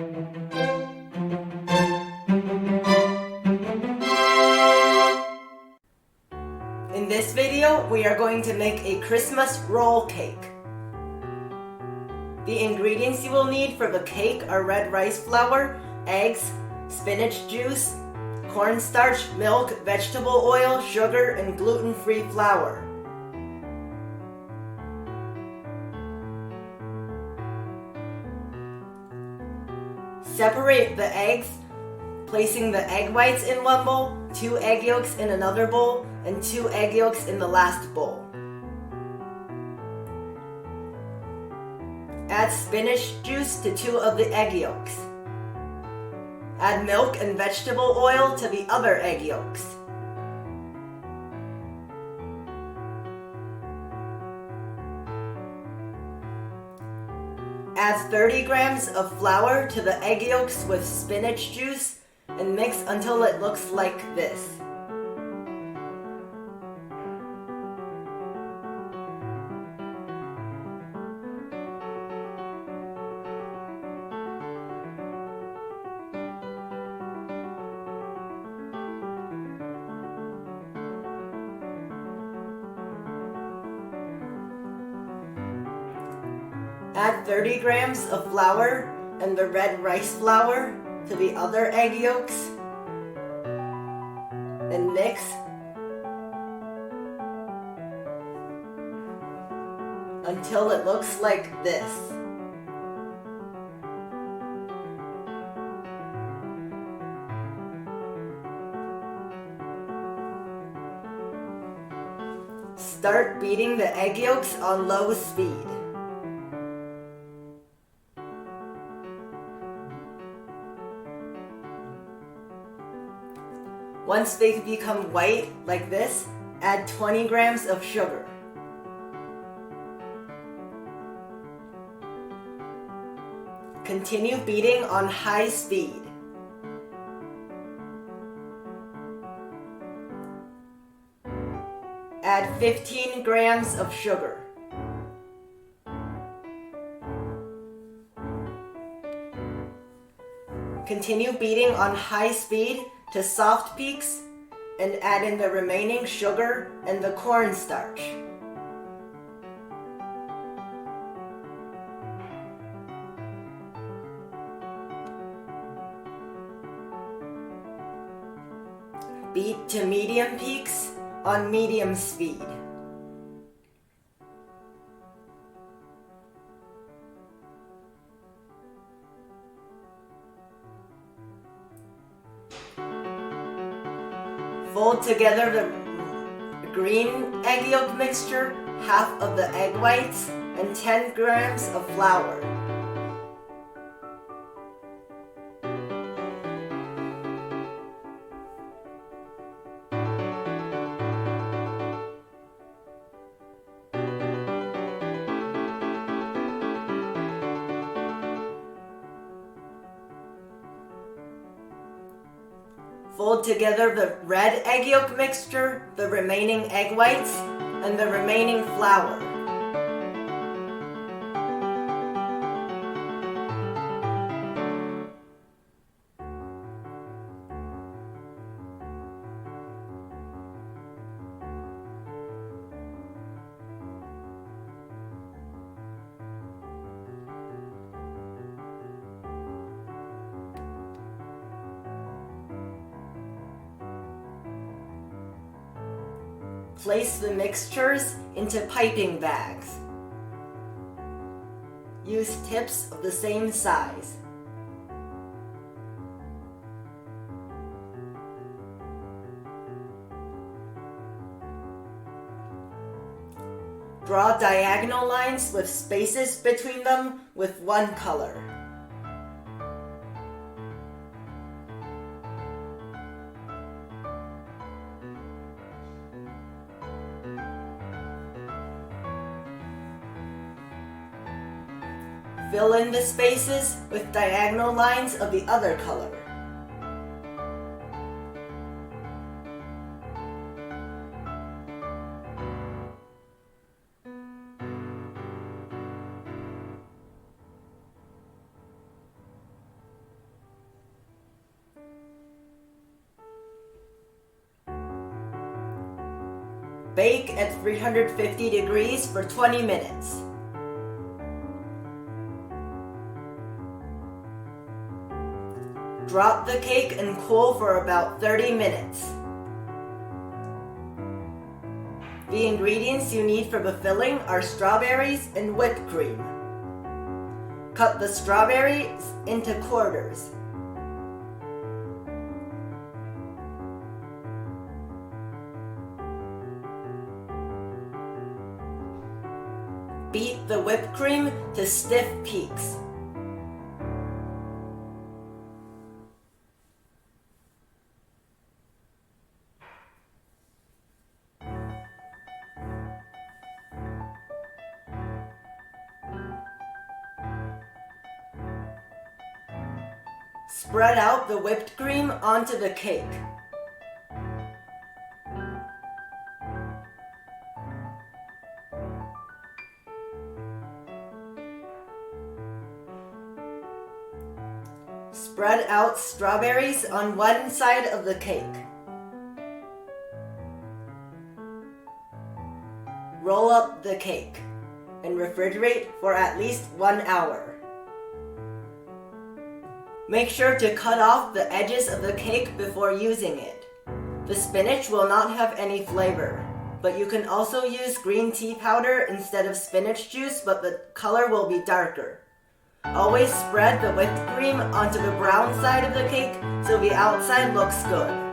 In this video, we are going to make a Christmas roll cake. The ingredients you will need for the cake are red rice flour, eggs, spinach juice, cornstarch, milk, vegetable oil, sugar, and gluten-free flour. Separate the eggs, placing the egg whites in one bowl, 2 egg yolks in another bowl, and 2 egg yolks in the last bowl. Add spinach juice to 2 of the egg yolks. Add milk and vegetable oil to the other egg yolks. Add 30 grams of flour to the egg yolks with spinach juice and mix until it looks like this. Add 30 grams of flour and the red rice flour to the other egg yolks and mix until it looks like this. Start beating the egg yolks on low speed. Once they become white like this, add 20 grams of sugar. Continue beating on high speed. Add 15 grams of sugar. Continue beating on high speed to soft peaks and add in the remaining sugar and the cornstarch. Beat to medium peaks on medium speed. Fold together the green egg yolk mixture, half of the egg whites, and 10 grams of flour. Fold together the red egg yolk mixture, the remaining egg whites, and the remaining flour. Place the mixtures into piping bags. Use tips of the same size. Draw diagonal lines with spaces between them with one color. Fill in the spaces with diagonal lines of the other color. Bake at 350 degrees for 20 minutes. Drop the cake and cool for about 30 minutes. The ingredients you need for the filling are strawberries and whipped cream. Cut the strawberries into quarters. Beat the whipped cream to stiff peaks. Spread out the whipped cream onto the cake. Spread out strawberries on one side of the cake. Roll up the cake and refrigerate for at least 1 hour. Make sure to cut off the edges of the cake before using it. The spinach will not have any flavor, but you can also use green tea powder instead of spinach juice, but the color will be darker. Always spread the whipped cream onto the brown side of the cake so the outside looks good.